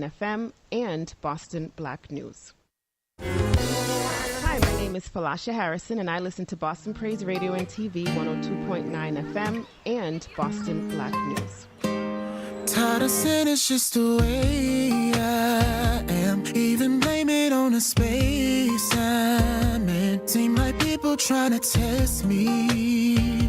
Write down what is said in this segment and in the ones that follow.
FM, and Boston Black News. Hi, my name is Falasha Harrison, and I listen to Boston Praise Radio and TV 102.9 FM and Boston Black News. Tired of saying it's just the way I am. Even blame it on the space I'm in. Seem like people trying to test me,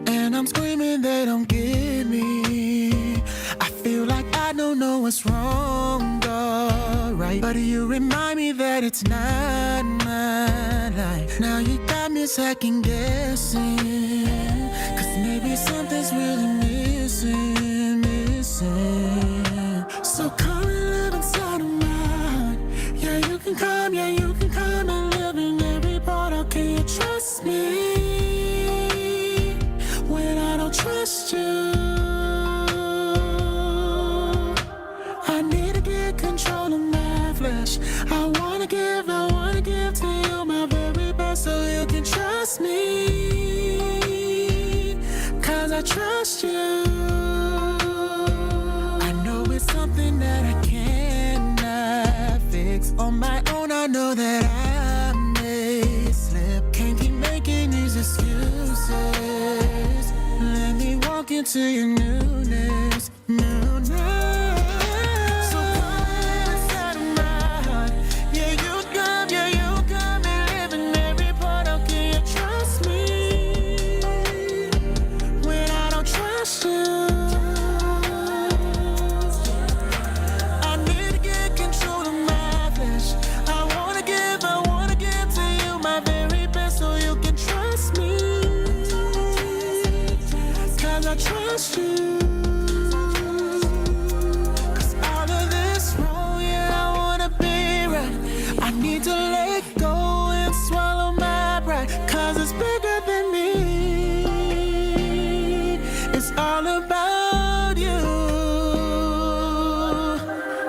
and I'm screaming they don't get me. I feel like I don't know what's wrong or right, but you remind me that it's not my life. Now you got me second guessing, cause maybe something's really missing. So come and live inside of mine. Yeah, you can come and live in every part. How can you trust me when I don't trust you? I need to get control of my flesh. I wanna give to you my very best, so you can trust me, cause I trust you. Something that I cannot fix on my own. I know that I may slip. Can't keep making these excuses. Let me walk into your newness. So come inside of my heart. Yeah, you come and live in every part. How can you trust me when I don't trust you? Trust you, cause all of this wrong, yeah, I wanna be right. I need to let go and swallow my pride, cause it's bigger than me. It's all about you.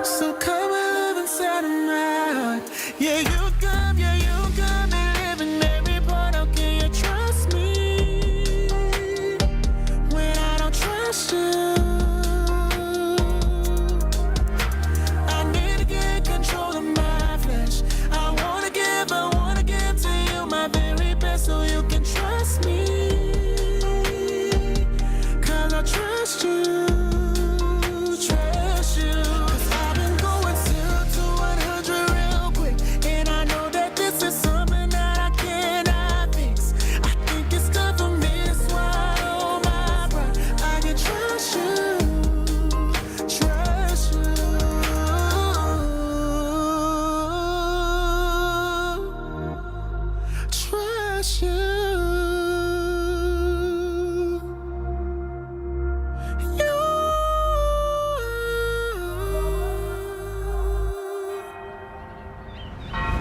So come and live inside of my heart. Yeah, you come and live in every part. How can you trust me? I need to get control of my flesh. I wanna give to you my very best, so you can trust me, cause I trust you. Cause I've been going 0 to 100 real quick, and I know that this is something that I cannot fix. I think it's time for me to swallow my pride. I can trust you.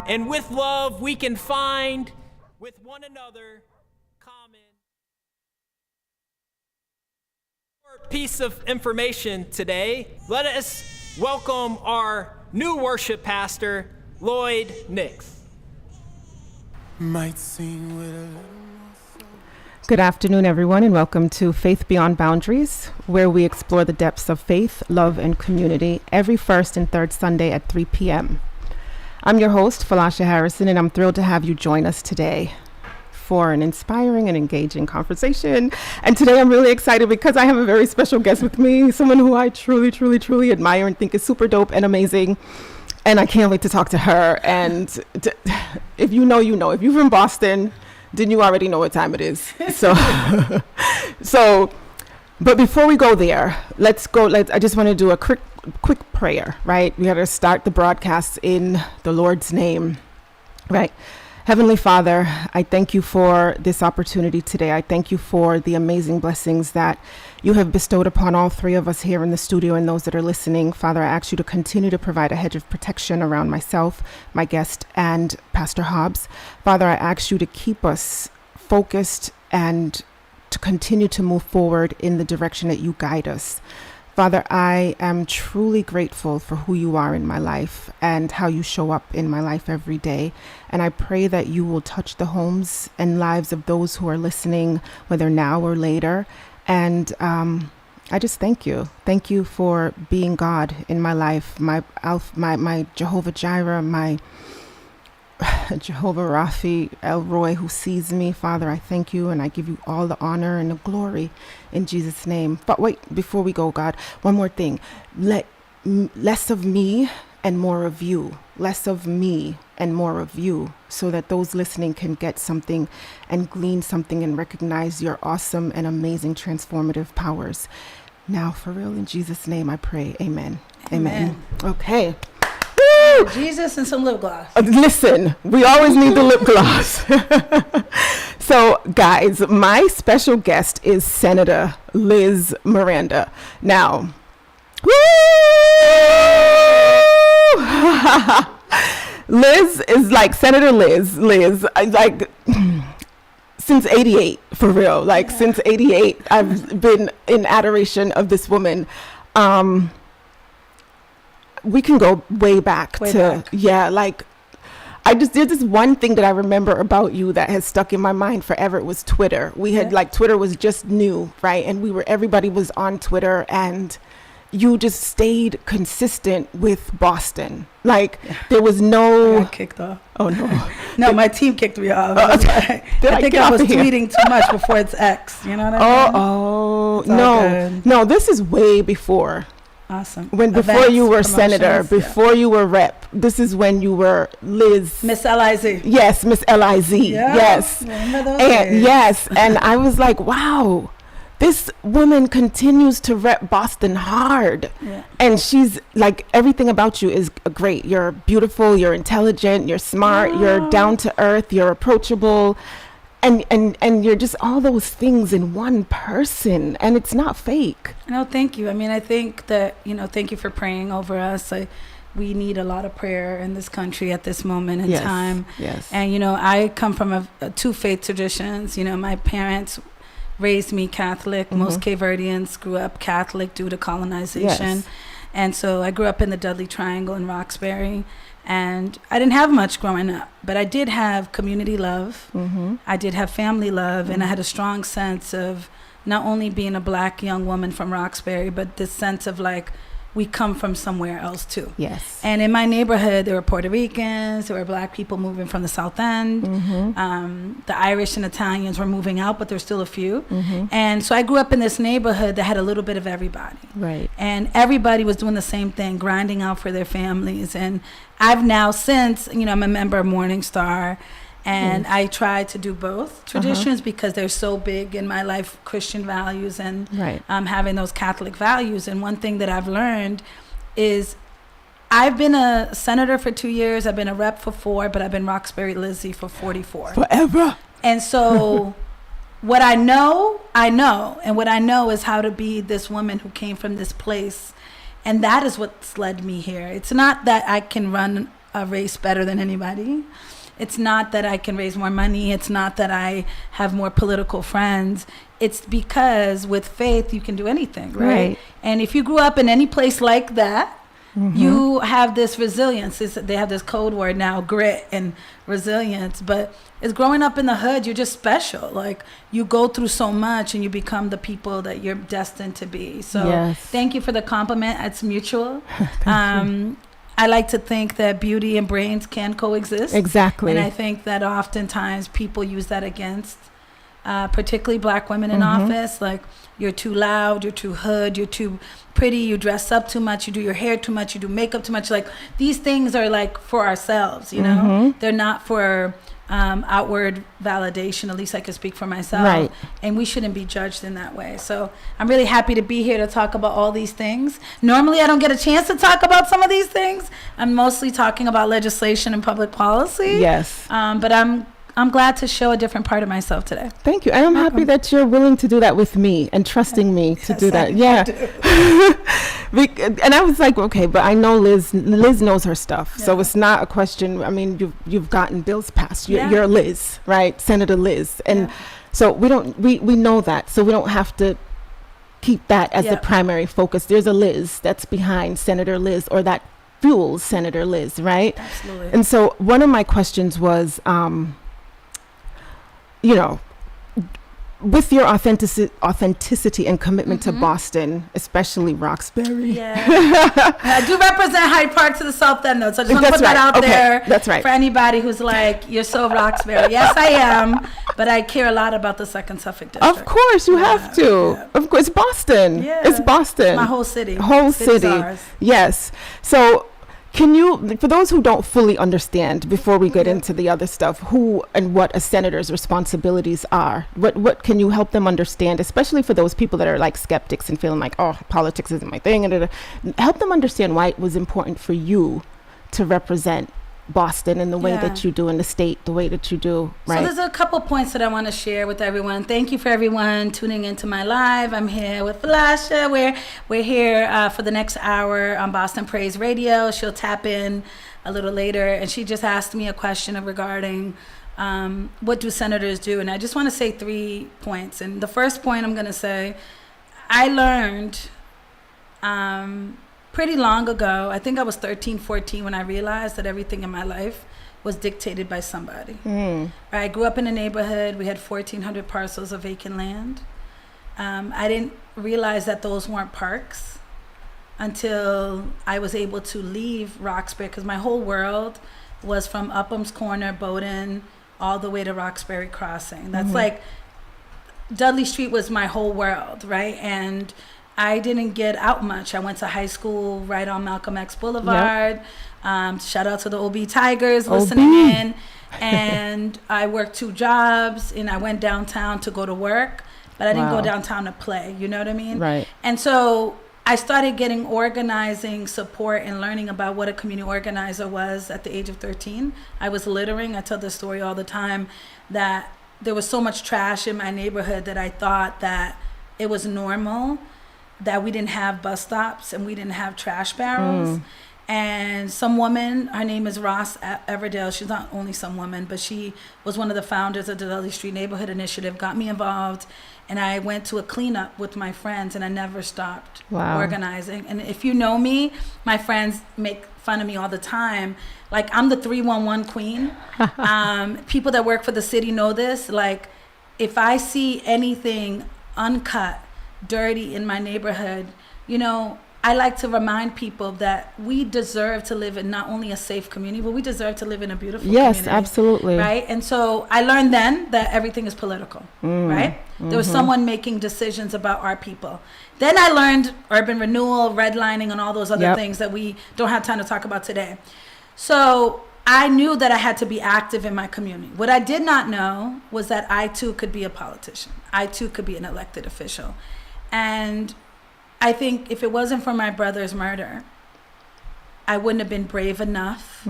And with love, we can find with one another common. Piece of information today. Let us welcome our new worship pastor, Lloyd Nix. Might sing with a Good afternoon, everyone, and welcome to Faith Beyond Boundaries, where we explore the depths of faith, love, and community every first and third Sunday at 3 p.m. I'm your host, Falasha Harrison, and I'm thrilled to have you join us today for an inspiring and engaging conversation. And today I'm really excited because I have a very special guest with me, someone who I truly, truly, truly admire and think is super dope and amazing. And I can't wait to talk to her. And if you know, you know. If you're from Boston, then you already know what time it is. But before we go there, I just want to do a quick prayer, right? We got to start the broadcast in the Lord's name, right? Heavenly Father, I thank you for this opportunity today. I thank you for the amazing blessings that you have bestowed upon all three of us here in the studio and those that are listening. Father, I ask you to continue to provide a hedge of protection around myself, my guest, and Pastor Hobbs. Father, I ask you to keep us focused and to continue to move forward in the direction that you guide us. Father, I am truly grateful for who you are in my life and how you show up in my life every day. And I pray that you will touch the homes and lives of those who are listening, whether now or later, and I just thank you. Thank you for being God in my life, my Jehovah Jireh, my Jehovah Raphi, El Roy, who sees me. Father, I thank you, and I give you all the honor and the glory in Jesus' name. But wait, before we go, God, one more thing. Less of me and more of you. Less of me and more of you, so that those listening can get something and glean something and recognize your awesome and amazing transformative powers. Now, for real, in Jesus' name, I pray. Amen. Amen. Okay. Woo! Jesus and some lip gloss. Listen, we always need the lip gloss. So, guys, my special guest is Senator Liz Miranda. Now, woo! Liz is like Senator Liz, like since 88, for real. Like since 88, I've been in adoration of this woman. We can go way back. Like there's this one thing that I remember about you that has stuck in my mind forever. It was Twitter. We had Twitter was just new, right? And everybody was on Twitter, and you just stayed consistent with Boston. Like there was no. I got kicked off. Oh no! No, my team kicked me off. I think I was tweeting too much before it's X. You know what I mean? No. This is way before. Awesome. Before you were senator, before you were rep. This is when you were Liz. Miss Liz. Yes, Miss Liz. Yeah, yes. Remember those and days? yes, and I was like, wow. This woman continues to rep Boston hard. Yeah. And she's like, everything about you is great. You're beautiful, you're intelligent, you're smart, you're down to earth, you're approachable. And you're just all those things in one person. And it's not fake. No, thank you. I mean, I think that, thank you for praying over us. We need a lot of prayer in this country at this moment in time. Yes. And, I come from two faith traditions. My parents raised me Catholic. Most Cape Verdeans grew up Catholic due to colonization. Yes. And so I grew up in the Dudley Triangle in Roxbury. And I didn't have much growing up, but I did have community love. I did have family love. And I had a strong sense of not only being a Black young woman from Roxbury, but this sense of like, we come from somewhere else too. Yes. And in my neighborhood, there were Puerto Ricans, there were Black people moving from the South End. The Irish and Italians were moving out, but there's still a few. And so I grew up in this neighborhood that had a little bit of everybody. Right. And everybody was doing the same thing, grinding out for their families. And I've now since, I'm a member of Morning Star. And I try to do both traditions because they're so big in my life, Christian values and having those Catholic values. And one thing that I've learned is I've been a senator for 2 years. I've been a rep for 4, but I've been Roxbury Lizzie for 44. Forever. And so what I know. And what I know is how to be this woman who came from this place. And that is what's led me here. It's not that I can run a race better than anybody. It's not that I can raise more money. It's not that I have more political friends. It's because with faith, you can do anything, right? And if you grew up in any place like that, you have this resilience. They have this code word now, grit and resilience. But it's growing up in the hood, you're just special. Like, you go through so much and you become the people that you're destined to be. So thank you for the compliment. It's mutual. I like to think that beauty and brains can coexist. Exactly. And I think that oftentimes people use that against particularly Black women in office. Like, you're too loud, you're too hood, you're too pretty, you dress up too much, you do your hair too much, you do makeup too much. Like, these things are like for ourselves, They're not for outward validation. At least I can speak for myself. Right. And we shouldn't be judged in that way. So I'm really happy to be here to talk about all these things. Normally I don't get a chance to talk about some of these things. I'm mostly talking about legislation and public policy. Yes. But I'm glad to show a different part of myself today. Thank you. And I'm happy that you're willing to do that with me and trusting me to do that. And I was like, okay, but I know Liz knows her stuff. So it's not a question. I mean, you've gotten bills passed. You're Liz, right? Senator Liz. And so we know that. So we don't have to keep that as the primary focus. There's a Liz that's behind Senator Liz, or that fuels Senator Liz, right? Absolutely. And so one of my questions was, with your authenticity and commitment to Boston, especially Roxbury. Yeah. I do represent Hyde Park to the south end, though, so I just want to That's put that right. out Okay. there. That's right. For anybody who's like, you're so Roxbury. Yes, I am, but I care a lot about the Second Suffolk District. Of course, you have to. Yeah. Of course, Boston. Yeah. It's Boston. My whole city. Whole City's city. ours. Yes. So, can you, for those who don't fully understand, before we get into the other stuff, who and what a senator's responsibilities are, what can you help them understand, especially for those people that are like skeptics and feeling like, oh, politics isn't my thing, and help them understand why it was important for you to represent Boston in the way that you do, in the state the way that you do, right? So there's a couple points that I want to share with everyone. Thank you for everyone tuning into my live. I'm here with Felicia. We're here for the next hour on Boston Praise Radio. She'll tap in a little later, and she just asked me a question regarding what do senators do, and I just want to say 3 points. And the first point I'm going to say, I learned pretty long ago, I think I was 13, 14 when I realized that everything in my life was dictated by somebody. I grew up in a neighborhood. We had 1,400 parcels of vacant land. I didn't realize that those weren't parks until I was able to leave Roxbury, because my whole world was from Upham's Corner, Bowdoin, all the way to Roxbury Crossing. That's like, Dudley Street was my whole world, right? And I didn't get out much. I went to high school right on Malcolm X Boulevard. Shout out to the OB Tigers listening in. And I worked 2 jobs, and I went downtown to go to work, but I didn't go downtown to play. You know what I mean? Right. And so I started getting organizing support and learning about what a community organizer was at the age of 13. I was littering. I tell this story all the time, that there was so much trash in my neighborhood that I thought that it was normal that we didn't have bus stops and we didn't have trash barrels. And some woman, her name is Ross Everdale, she's not only some woman, but she was one of the founders of the Dudley Street Neighborhood Initiative, got me involved, and I went to a cleanup with my friends, and I never stopped organizing. And if you know me, my friends make fun of me all the time. Like, I'm the 311 queen. People that work for the city know this. Like, if I see anything uncut, dirty in my neighborhood, you know, I like to remind people that we deserve to live in not only a safe community, but we deserve to live in a beautiful community. Yes, absolutely. Right? And so I learned then that everything is political, right? There was someone making decisions about our people. Then I learned urban renewal, redlining, and all those other things that we don't have time to talk about today. So I knew that I had to be active in my community. What I did not know was that I too could be a politician. I too could be an elected official. And I think if it wasn't for my brother's murder, I wouldn't have been brave enough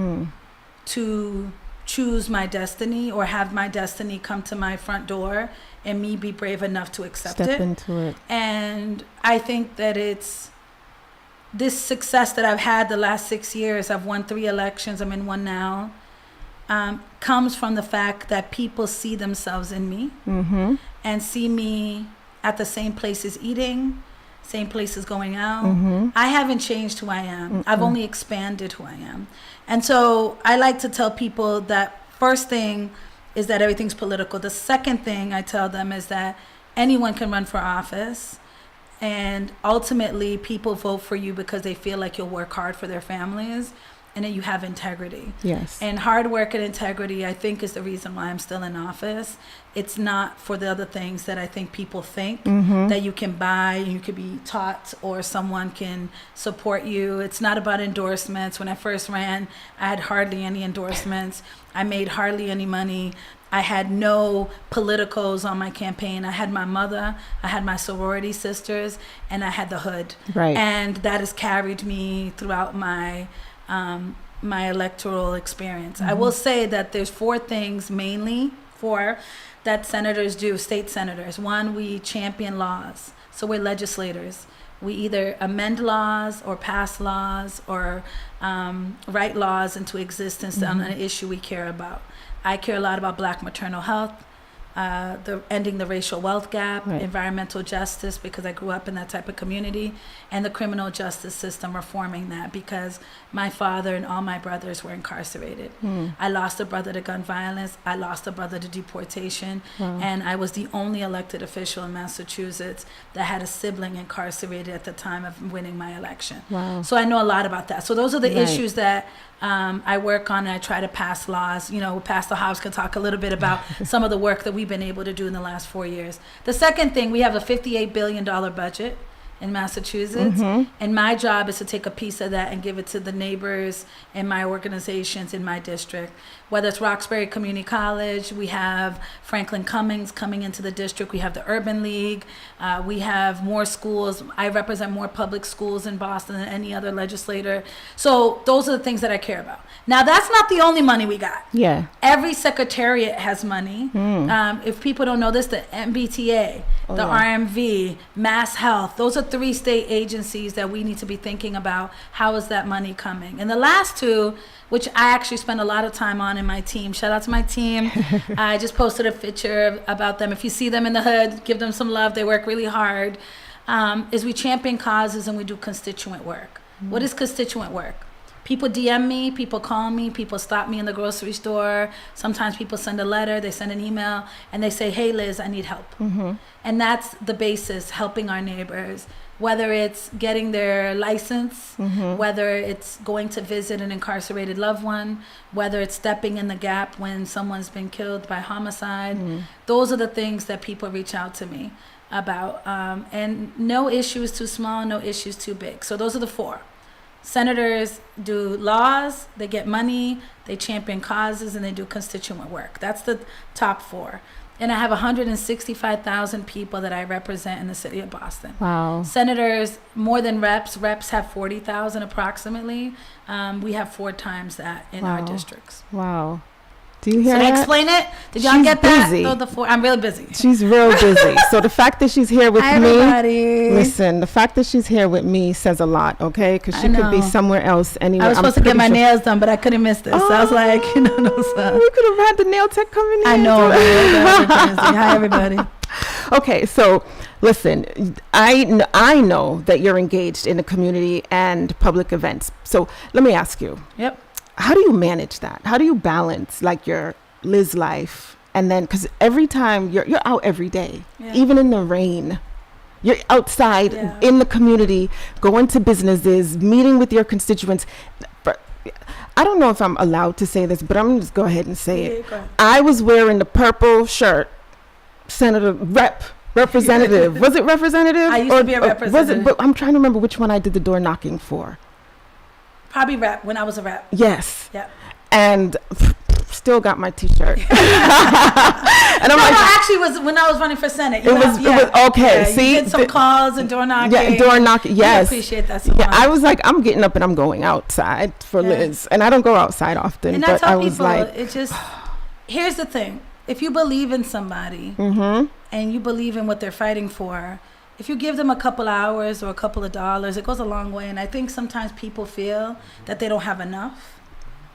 to choose my destiny, or have my destiny come to my front door and me be brave enough to accept it. Step into it. And I think that it's this success that I've had the last 6 years. I've won 3 elections. I'm in one now. Comes from the fact that people see themselves in me and see me at the same places eating, same places going out. I haven't changed who I am. I've only expanded who I am. And so I like to tell people that first thing is that everything's political. The second thing I tell them is that anyone can run for office, and ultimately people vote for you because they feel like you'll work hard for their families, and that you have integrity. Yes. And hard work and integrity, I think, is the reason why I'm still in office. It's not for the other things that I think people think that you can buy, you could be taught, or someone can support you. It's not about endorsements. When I first ran, I had hardly any endorsements. I made hardly any money. I had no politicals on my campaign. I had my mother, I had my sorority sisters, and I had the hood. Right. And that has carried me throughout my my electoral experience. I will say that there's 4 things, mainly 4, that senators do, state senators. 1, we champion laws. So we're legislators. We either amend laws or pass laws or write laws into existence on an issue we care about. I care a lot about Black maternal health, the ending the racial wealth gap, Right. environmental justice, because I grew up in that type of community, and the criminal justice system, reforming that, because my father and all my brothers were incarcerated. I lost a brother to gun violence. I lost a brother to deportation. And I was the only elected official in Massachusetts that had a sibling incarcerated at the time of winning my election. Wow. So I know a lot about that. So those are the Right. issues that I work on, and I try to pass laws. You know, Pastor Hobbs can talk a little bit about some of the work that we've been able to do in the last 4 years. The second thing, we have a $58 billion budget in Massachusetts, and my job is to take a piece of that and give it to the neighbors and my organizations in my district. Whether it's Roxbury Community College, we have Franklin Cummings coming into the district, we have the Urban League, we have more schools. I represent more public schools in Boston than any other legislator. So those are the things that I care about. Now, that's not the only money we got. Yeah. Every secretariat has money. If people don't know this, the MBTA, the yeah. RMV, Mass Health, those are 3 state agencies that we need to be thinking about. How is that money coming? And the last 2, which I actually spend a lot of time on in my team. Shout out to my team. I just posted a picture about them. If you see them in the hood, give them some love. They work really hard. Is we champion causes and we do constituent work. What is constituent work? People DM me, people call me, people stop me in the grocery store. Sometimes people send a letter, they send an email, and they say, hey, Liz, I need help. And that's the basis, helping our neighbors, whether it's getting their license, whether it's going to visit an incarcerated loved one, whether it's stepping in the gap when someone's been killed by homicide. Those are the things that people reach out to me about. And no issue is too small, no issue is too big. So those are the 4. Senators do laws, they get money, they champion causes, and they do constituent work. That's the top 4. And I have 165,000 people that I represent in the city of Boston. Wow. Senators, more than reps. Reps have 40,000 approximately. We have 4 times that in our districts. Wow. Do you hear So to that? explain it, did y'all She's get that? busy. The 4. I'm really busy. She's real busy. So the fact that she's here with Hi, me, everybody. listen, the fact that she's here with me says a lot, okay? Because she I could be know. somewhere else anywhere. I was supposed to get my nails done, but I couldn't miss this. So I was like, you know, no, sir. We could have had the nail tech coming in. I know. Right? Hi, everybody. Okay, so listen, I know that you're engaged in the community and public events. So let me ask you, Yep. how do you manage that? How do you balance like your Liz life, and then because every time you're out every day, Yeah. even in the rain, you're outside Yeah. in the community, going to businesses, meeting with your constituents. But I don't know if I'm allowed to say this, but I'm gonna just go ahead and say it. Go ahead. I was wearing the purple shirt, representative. Was it representative? I used to be a Was representative. it? But I'm trying to remember which one I did the door knocking for. Probably rep when I was a rep. Yes. Yep. And still got my T-shirt. And I'm No, like, actually, it was when I was running for Senate. It was okay. Yeah, See, you did some calls and door knocking. yeah, door knocking. Yes. I appreciate that so Yeah, much. I was like, I'm getting up and I'm going outside for Yeah. Liz, and I don't go outside often. And I But tell I was people, like, it just, here's the thing. If you believe in somebody and you believe in what they're fighting for, if you give them a couple hours or a couple of dollars, it goes a long way. And I think sometimes people feel that they don't have enough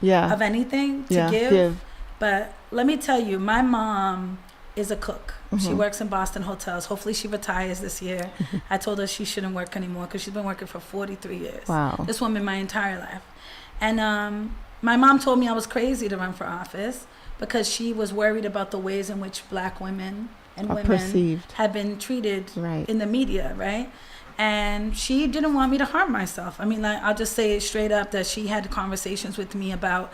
yeah, of anything to give. But let me tell you, my mom is a cook. She works in Boston hotels. Hopefully she retires this year. I told her she shouldn't work anymore because she's been working for 43 years. Wow. This woman my entire life. And my mom told me I was crazy to run for office because she was worried about the ways in which black women and Are women perceived. had been treated Right. in the media, right? And she didn't want me to harm myself. I mean, like, I'll just say it straight up that she had conversations with me about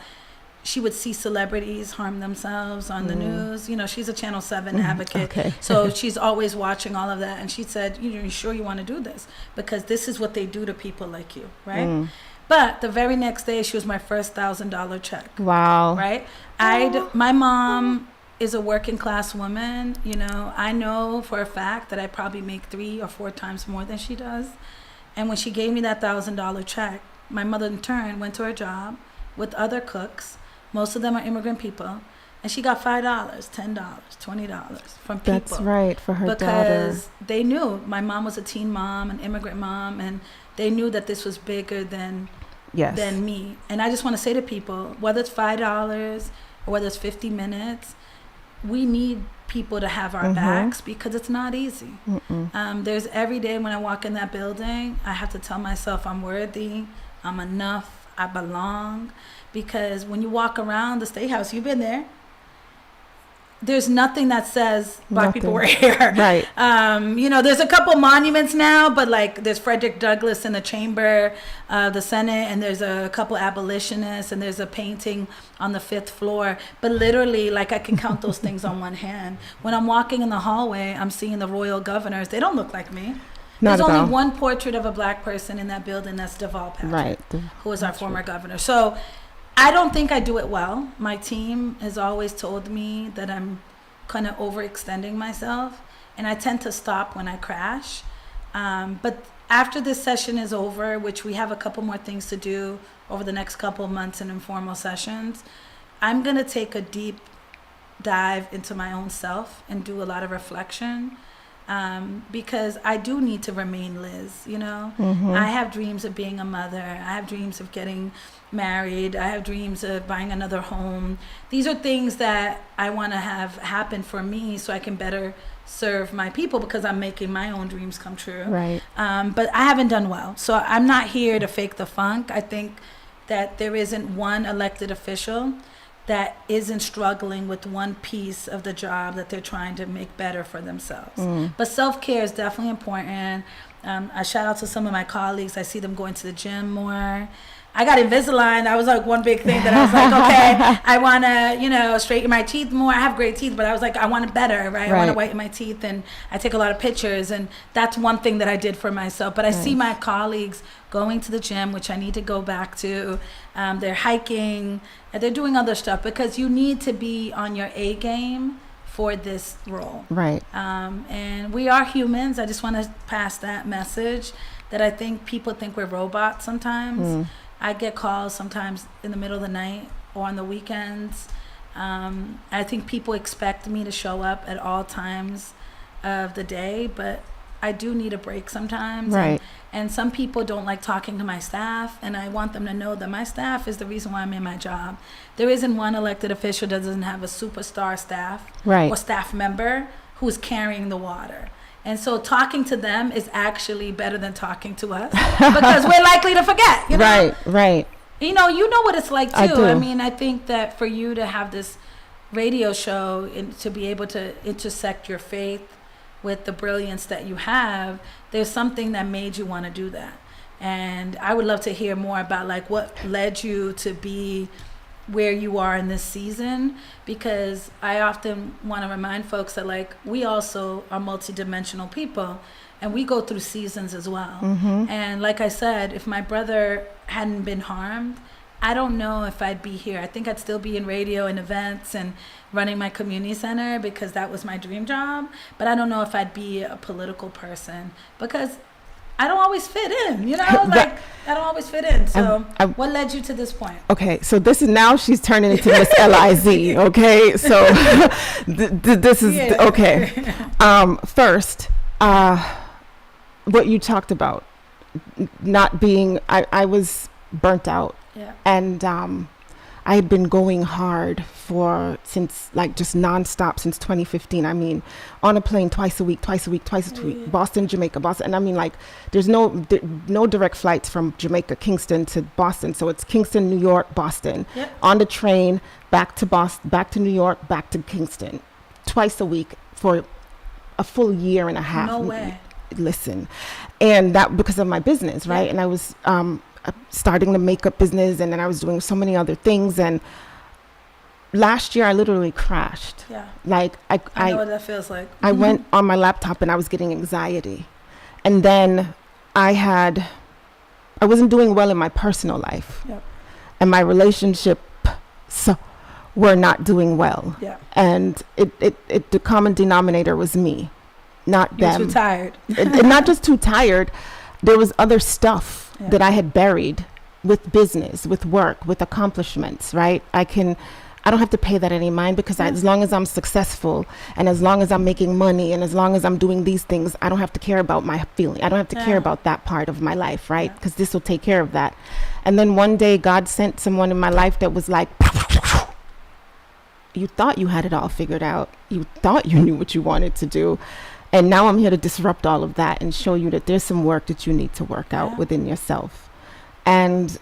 she would see celebrities harm themselves on the news. You know, she's a Channel 7 advocate. Okay. So she's always watching all of that. And she said, you sure you want to do this? Because this is what they do to people like you, right? But the very next day, she was my first $1,000 check. wow. Right? My mom is a working class woman. You know, I know for a fact that I probably make 3 or 4 times more than she does. And when she gave me that $1,000 check, my mother in turn went to her job with other cooks. Most of them are immigrant people. And she got $5, $10, $20 from people. That's right, for her daughter. Because they knew my mom was a teen mom, an immigrant mom, and they knew that this was bigger than Yes. than me. And I just want to say to people, whether it's $5 or whether it's 50 minutes, we need people to have our backs because it's not easy. There's every day when I walk in that building, I have to tell myself I'm worthy, I'm enough, I belong. Because when you walk around the State House, you've been there, there's nothing that says Black people were here. Right. There's a couple monuments now, but like there's Frederick Douglass in the chamber of the Senate, and there's a couple abolitionists, and there's a painting on the 5th floor. But literally, like I can count those things on one hand. When I'm walking in the hallway, I'm seeing the royal governors. They don't look like me. There's only one portrait of a Black person in that building. That's Deval Patrick, who was our former governor. So I don't think I do it well. My team has always told me that I'm kind of overextending myself, and I tend to stop when I crash. But after this session is over, which we have a couple more things to do over the next couple of months in informal sessions, I'm going to take a deep dive into my own self and do a lot of reflection. Because I do need to remain Liz, I have dreams of being a mother. I have dreams of getting married. I have dreams of buying another home. These are things that I want to have happen for me so I can better serve my people because I'm making my own dreams come true. Right. But I haven't done well. So I'm not here to fake the funk. I think that there isn't one elected official that isn't struggling with one piece of the job that they're trying to make better for themselves. But self-care is definitely important. I shout out to some of my colleagues. I see them going to the gym more. I got Invisalign. That was like one big thing that I was like, okay, I want to, straighten my teeth more. I have great teeth, but I was like, I want it better, right? I want to whiten my teeth, and I take a lot of pictures, and that's one thing that I did for myself. But I see my colleagues going to the gym, which I need to go back to. They're hiking, and they're doing other stuff because you need to be on your A game for this role. Right. And we are humans. I just want to pass that message that I think people think we're robots sometimes. I get calls sometimes in the middle of the night or on the weekends. I think people expect me to show up at all times of the day, but I do need a break sometimes. Right. And some people don't like talking to my staff, and I want them to know that my staff is the reason why I'm in my job. There isn't one elected official that doesn't have a superstar staff or staff member who's carrying the water. And so talking to them is actually better than talking to us because we're likely to forget, Right. You know what it's like too. I do. I mean, I think that for you to have this radio show and to be able to intersect your faith with the brilliance that you have, there's something that made you want to do that. And I would love to hear more about like what led you to be where you are in this season, because I often want to remind folks that like we also are multidimensional people and we go through seasons as well. And like I said, if my brother hadn't been harmed, I don't know if I'd be here. I think I'd still be in radio and events and running my community center because that was my dream job. But I don't know if I'd be a political person because I don't always fit in, I don't always fit in. So what led you to this point? Okay, so this is now she's turning into Miss Liz. Okay, so this is okay. First, what you talked about, not being, I was burnt out, and I had been going hard since like just nonstop since 2015. I mean, on a plane twice a week, Boston, Jamaica, Boston. And I mean, like, there's no direct flights from Jamaica, Kingston to Boston. So it's Kingston, New York, Boston. On the train, back to Boston, back to New York, back to Kingston, twice a week for a full year and a half. No way. Listen, and that because of my business, right? And I was starting the makeup business, and then I was doing so many other things, and last year I literally crashed. Like I know what that feels like. I went on my laptop and I was getting anxiety, and then I wasn't doing well in my personal life, and my relationship were not doing well, and it the common denominator was me, not them. You're too tired. And not just too tired, there was other stuff that I had buried with business, with work, with accomplishments, right? I don't have to pay that any mind because as long as I'm successful and as long as I'm making money and as long as I'm doing these things, I don't have to care about my feeling. I don't have to care about that part of my life, right? Because this will take care of that. And then one day God sent someone in my life that was like, you thought you had it all figured out. You thought you knew what you wanted to do. And now I'm here to disrupt all of that and show you that there's some work that you need to work out within yourself. And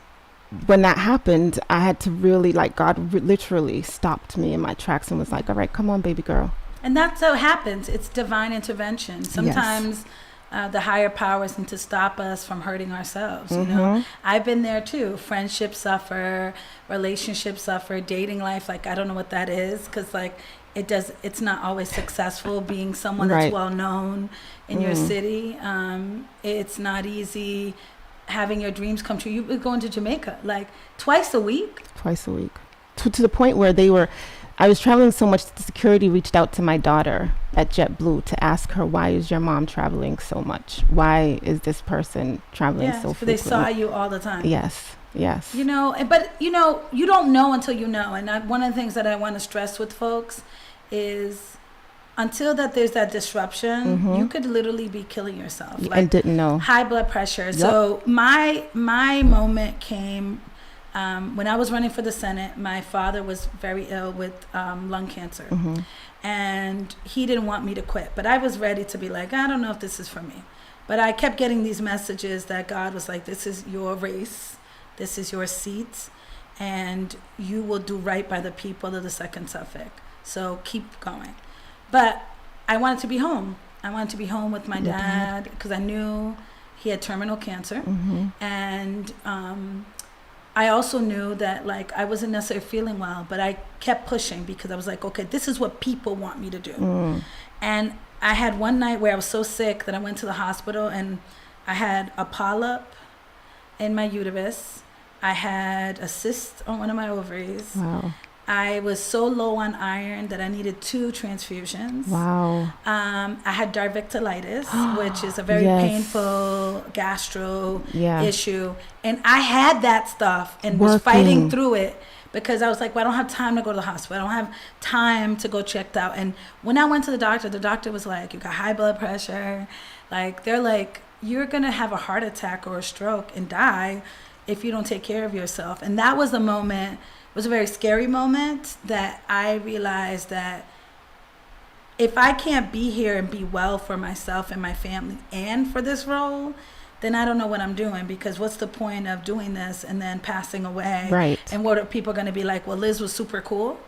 when that happened, I had to really, like, God literally stopped me in my tracks and was like, all right, come on, baby girl. And that's how it happens. It's divine intervention. Sometimes the higher powers need to stop us from hurting ourselves. You know, I've been there too. Friendships suffer, relationships suffer, dating life. Like, I don't know what that is, because like it's not always successful being someone that's well known in your city. It's not easy having your dreams come true. You were going to Jamaica like twice a week to the point where I was traveling so much that the security reached out to my daughter at JetBlue to ask her, why is your mom traveling so much? Why is this person traveling so frequently? They saw you all the time. Yes. You know, but you know, you don't know until you know. And one of the things that I want to stress with folks is, until that there's that disruption, you could literally be killing yourself. Like, and didn't know. High blood pressure. So my moment came when I was running for the Senate. My father was very ill with lung cancer, and he didn't want me to quit. But I was ready to be like, I don't know if this is for me. But I kept getting these messages that God was like, this is your race, this is your seat, and you will do right by the people of the Second Suffolk. So keep going. But I wanted to be home. I wanted to be home with my dad, because I knew he had terminal cancer. And I also knew that, like, I wasn't necessarily feeling well, but I kept pushing because I was like, okay, this is what people want me to do. And I had one night where I was so sick that I went to the hospital, and I had a polyp in my uterus. I had a cyst on one of my ovaries. Wow. I was so low on iron that I needed 2 transfusions. Wow. I had diverticulitis, which is a very painful gastro issue. And I had that stuff and was fighting through it, because I was like, well, I don't have time to go to the hospital. I don't have time to go checked out. And when I went to the doctor was like, you got high blood pressure. Like, they're like, you're going to have a heart attack or a stroke and die if you don't take care of yourself. And that was a moment. It was a very scary moment that I realized that if I can't be here and be well for myself and my family and for this role, then I don't know what I'm doing, because what's the point of doing this and then passing away? Right. And what are people going to be like? Well, Liz was super cool.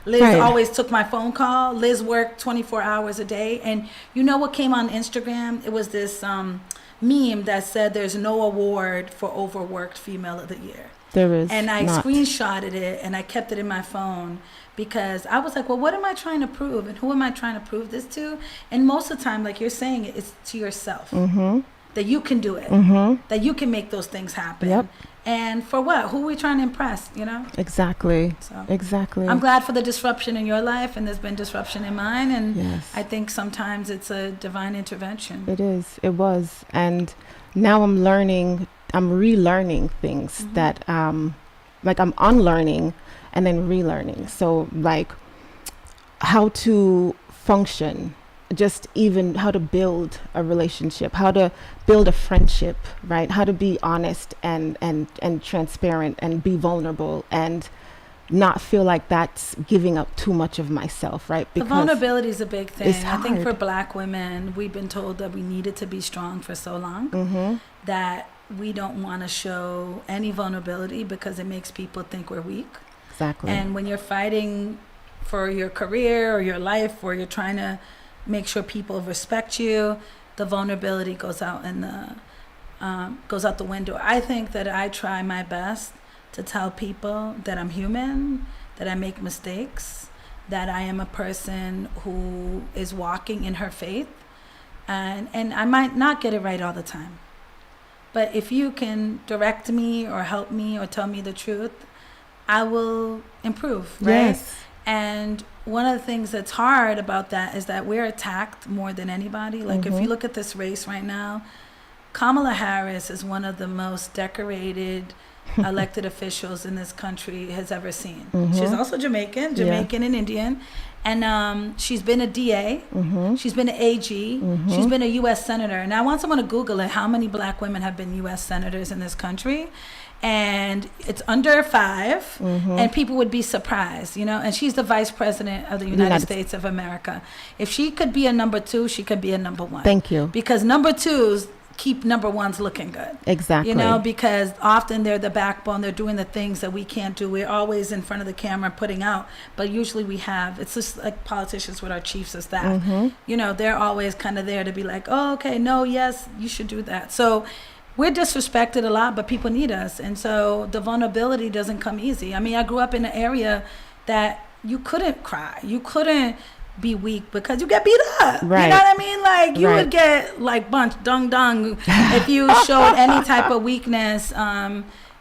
Liz always took my phone call. Liz worked 24 hours a day. And you know what came on Instagram? It was this meme that said there's no award for overworked female of the year. There is. And I screenshotted it and I kept it in my phone, because I was like, well, what am I trying to prove? And who am I trying to prove this to? And most of the time, like you're saying, it's to yourself. That you can do it. That you can make those things happen. And for what? Who are we trying to impress, you know? Exactly. So exactly. I'm glad for the disruption in your life, and there's been disruption in mine. And I think sometimes it's a divine intervention. It is. It was. And now I'm relearning things that, like, I'm unlearning and then relearning. So, like, how to function, just even how to build a relationship, how to build a friendship, right? How to be honest and transparent and be vulnerable and not feel like that's giving up too much of myself, right? Because the vulnerability is a big thing. It's hard. I think for Black women, we've been told that we needed to be strong for so long that we don't want to show any vulnerability because it makes people think we're weak. Exactly. And when you're fighting for your career or your life, or you're trying to make sure people respect you, the vulnerability goes out the window. I think that I try my best to tell people that I'm human, that I make mistakes, that I am a person who is walking in her faith, and I might not get it right all the time. But if you can direct me or help me or tell me the truth, I will improve, right? Yes. And one of the things that's hard about that is that we're attacked more than anybody. Like, if you look at this race right now, Kamala Harris is one of the most decorated elected officials in this country has ever seen. She's also Jamaican and Indian. And she's been a DA, she's been an AG, she's been a U.S. Senator. And I want someone to Google it, how many Black women have been U.S. Senators in this country. and it's under 5, and people would be surprised, you know. And she's the vice president of the United States of America. If she could be a number 2, she could be a number 1. Thank you. Because number 2s keep number 1s looking good. Exactly. You know, because often they're the backbone. They're doing the things that we can't do. We're always in front of the camera putting out, but usually we have, it's just like politicians with our chiefs of staff. You know, they're always kind of there to be like, oh, okay, no, yes, you should do that. So we're disrespected a lot, but people need us. And so the vulnerability doesn't come easy. I mean, I grew up in an area that you couldn't cry. You couldn't be weak because you get beat up. Right. You know what I mean? Like you would get like bunched dung if you showed any type of weakness.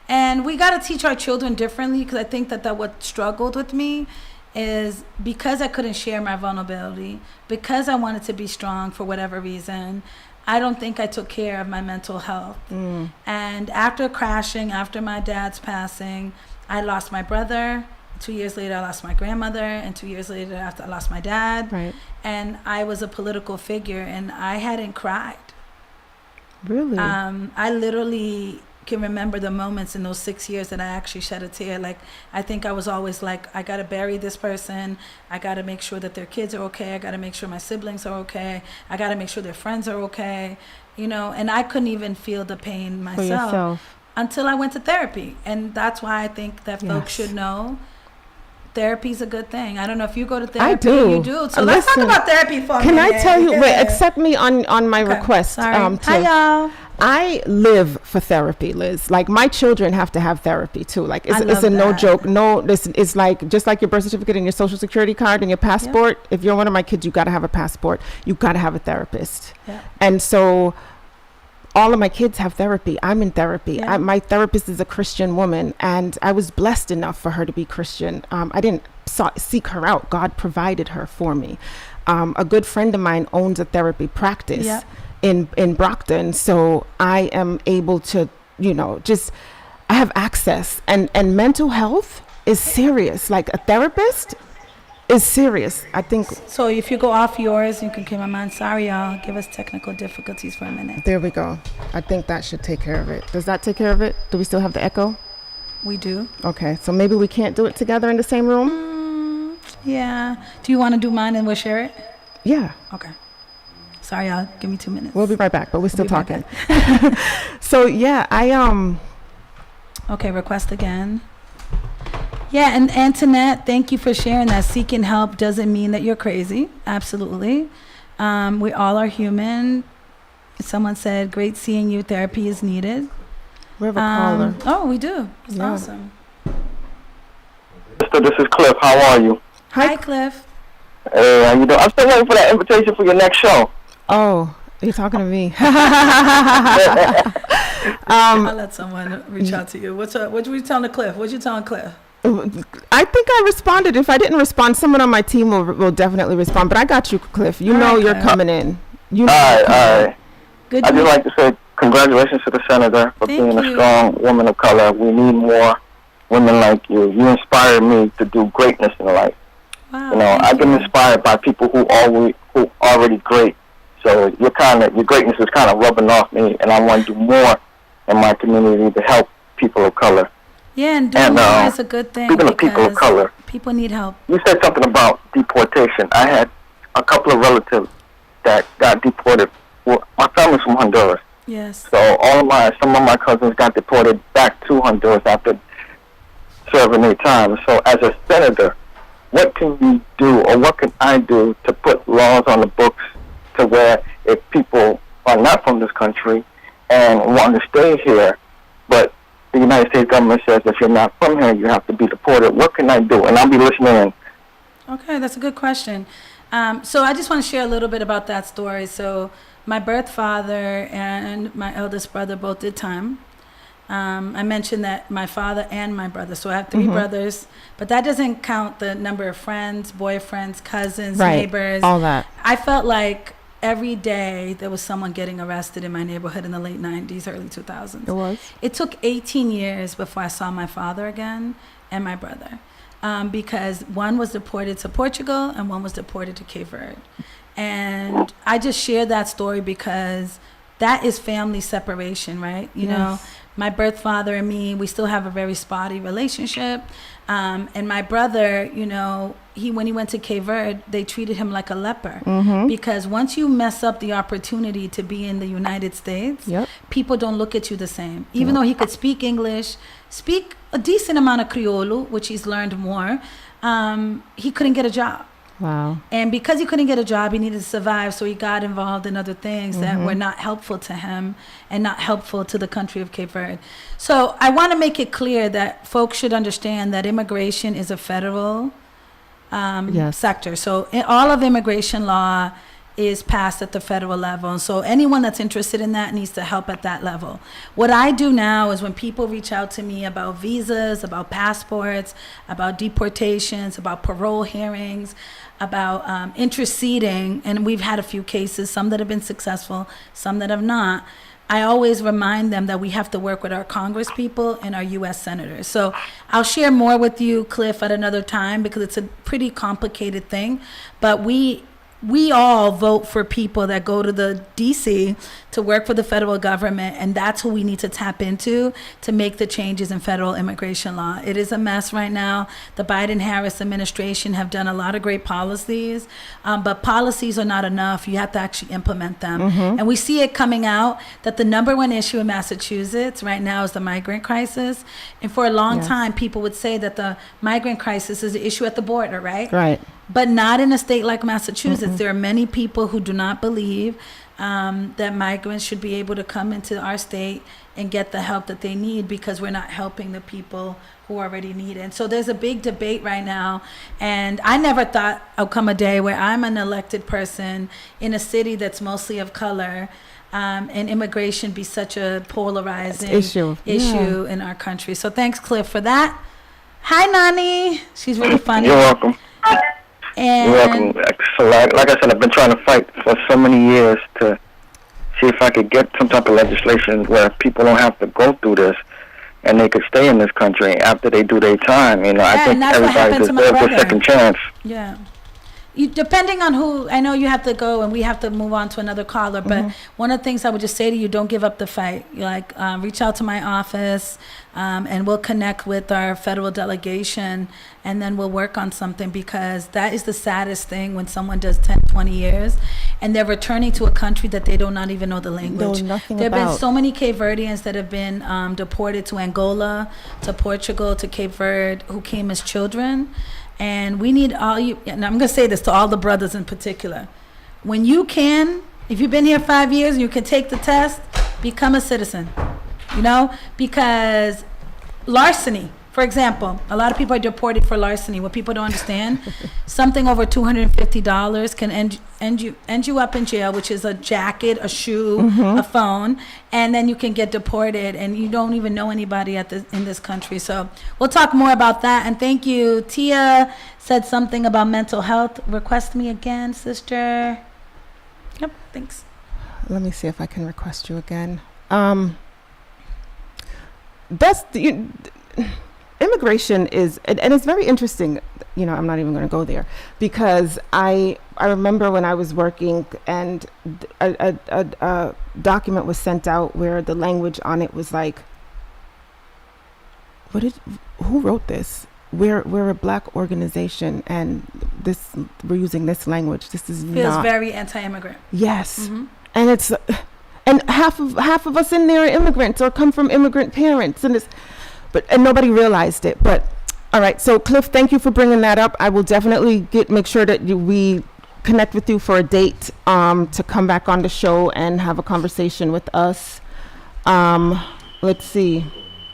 And we got to teach our children differently, because I think that what struggled with me is because I couldn't share my vulnerability, because I wanted to be strong for whatever reason, I don't think I took care of my mental health. And after crashing, after my dad's passing, I lost my brother. 2 years later, I lost my grandmother. And 2 years later, after I lost my dad. Right. And I was a political figure, and I hadn't cried. Really? I literally can remember the moments in those 6 years that I actually shed a tear. Like, I think I was always like, I got to bury this person. I got to make sure that their kids are okay. I got to make sure my siblings are okay. I got to make sure their friends are okay. You know, and I couldn't even feel the pain myself. For yourself. Until I went to therapy. And that's why I think that folks should know therapy's a good thing. I don't know if you go to therapy. I do. You do. So let's talk about therapy for a minute. Can I tell you, wait, accept me on my request. Sorry. Hi, y'all. I live for therapy, Liz. Like, my children have to have therapy too. Like, it's a no joke. No, listen, it's like, just like your birth certificate and your social security card and your passport. Yep. If you're one of my kids, you got to have a passport. You got to have a therapist. Yep. And so all of my kids have therapy. I'm in therapy. Yeah. My therapist is a Christian woman, and I was blessed enough for her to be Christian. I didn't seek her out. God provided her for me. A good friend of mine owns a therapy practice in Brockton, so I am able to, you know, just, I have access. And mental health is serious. Like, a therapist is serious, I think. So if you go off yours, you can keep my mind. Sorry, y'all. Give us technical difficulties for a minute. There we go. I think that should take care of it. Does that take care of it? Do we still have the echo? We do. Okay, so maybe we can't do it together in the same room? Yeah. Do you want to do mine and we'll share it? Yeah. Okay. Sorry, y'all. Give me 2 minutes. We'll be right back, but we're still talking. So, yeah, Okay, request again. Yeah, and Antoinette, thank you for sharing that. Seeking help doesn't mean that you're crazy. Absolutely. We all are human. Someone said, great seeing you. Therapy is needed. We have a caller. Oh, we do. That's awesome. So this is Cliff. How are you? Hi, Cliff. Hey, how you doing? I'm still waiting for that invitation for your next show. Oh, you're talking to me. I'll let someone reach out to you. What you telling Cliff? What you telling Cliff? I think I responded. If I didn't respond, someone on my team will definitely respond. But I got you, Cliff. You know you're coming in. You know all right. Good. I'd just like to say congratulations to the senator for being a strong woman of color. We need more women like you. You inspire me to do greatness in life. Wow, you know, I get inspired by people who already great. So your greatness is kind of rubbing off me, and I want to do more in my community to help people of color. Yeah, and doing more is a good thing. Speaking of people of color, people need help. You said something about deportation. I had a couple of relatives that got deported. Well, my family's from Honduras. Yes. So some of my cousins got deported back to Honduras after serving their time. So as a senator, what can you do, or what can I do to put laws on the books to where if people are not from this country and want to stay here, but the United States government says if you're not from here, you have to be deported. What can I do? And I'll be listening in. Okay, that's a good question. So I just want to share a little bit about that story. So my birth father and my eldest brother both did time. I mentioned that my father and my brother. So I have 3 brothers, but that doesn't count the number of friends, boyfriends, cousins, neighbors. All that. I felt like every day there was someone getting arrested in my neighborhood in the late 90s, early 2000s. It was? It took 18 years before I saw my father again and my brother, because one was deported to Portugal and one was deported to Cape Verde. And I just share that story because that is family separation, right? You know, my birth father and me, we still have a very spotty relationship. And my brother, you know, when he went to Cape Verde, they treated him like a leper. Because once you mess up the opportunity to be in the United States, people don't look at you the same. Even though he could speak English, speak a decent amount of Criollo, which he's learned more, he couldn't get a job. Wow. And because he couldn't get a job, he needed to survive, so he got involved in other things that were not helpful to him and not helpful to the country of Cape Verde. So I want to make it clear that folks should understand that immigration is a federal sector. So all of immigration law is passed at the federal level. And so anyone that's interested in that needs to help at that level. What I do now is when people reach out to me about visas, about passports, about deportations, about parole hearings, about interceding, and we've had a few cases, some that have been successful, some that have not, I always remind them that we have to work with our Congress people and our U.S. senators. So I'll share more with you, Cliff, at another time, because it's a pretty complicated thing. But we all vote for people that go to the DC to work for the federal government, and that's who we need to tap into to make the changes in federal immigration law. It is a mess right now. The Biden-Harris administration have done a lot of great policies, but policies are not enough. You have to actually implement them. And we see it coming out that the number one issue in Massachusetts right now is the migrant crisis. And for a long time, people would say that the migrant crisis is an issue at the border, right? Right. But not in a state like Massachusetts. There are many people who do not believe that migrants should be able to come into our state and get the help that they need, because we're not helping the people who already need it. And so there's a big debate right now. And I never thought I'll come a day where I'm an elected person in a city that's mostly of color, and immigration be such a polarizing issue in our country. So thanks, Cliff, for that. Hi, Nani. She's really funny. You're welcome. And You're welcome. So like I said, I've been trying to fight for so many years to see if I could get some type of legislation where people don't have to go through this and they could stay in this country after they do their time. You know, I think everybody deserves a second chance. Yeah. Depending on who, I know you have to go and we have to move on to another caller, but one of the things I would just say to you, don't give up the fight. Like, reach out to my office, and we'll connect with our federal delegation, and then we'll work on something, because that is the saddest thing when someone does 10, 20 years and they're returning to a country that they don't not even know the language. Know nothing there have about. been so many Cape Verdeans that have been deported to Angola, to Portugal, to Cape Verde, who came as children. And we need all you, and I'm going to say this to all the brothers in particular. When you can, if you've been here 5 years and you can take the test, become a citizen, you know, because larceny, for example, a lot of people are deported for larceny. What people don't understand, something over $250 can end you up in jail, which is a jacket, a shoe, a phone, and then you can get deported, and you don't even know anybody in this country. So we'll talk more about that. And thank you. Tia said something about mental health. Request me again, sister. Yep, thanks. Let me see if I can request you again. Immigration is, and it's very interesting, you know, I'm not even going to go there, because I remember when I was working and a document was sent out where the language on it was like, who wrote this? We're a black organization, and we're using this language. This is feels not very anti-immigrant. Yes. And it's, and half of us in there are immigrants or come from immigrant parents, and and nobody realized it. But all right, so Cliff, thank you for bringing that up. I will definitely make sure that we connect with you for a date to come back on the show and have a conversation with us. Let's see.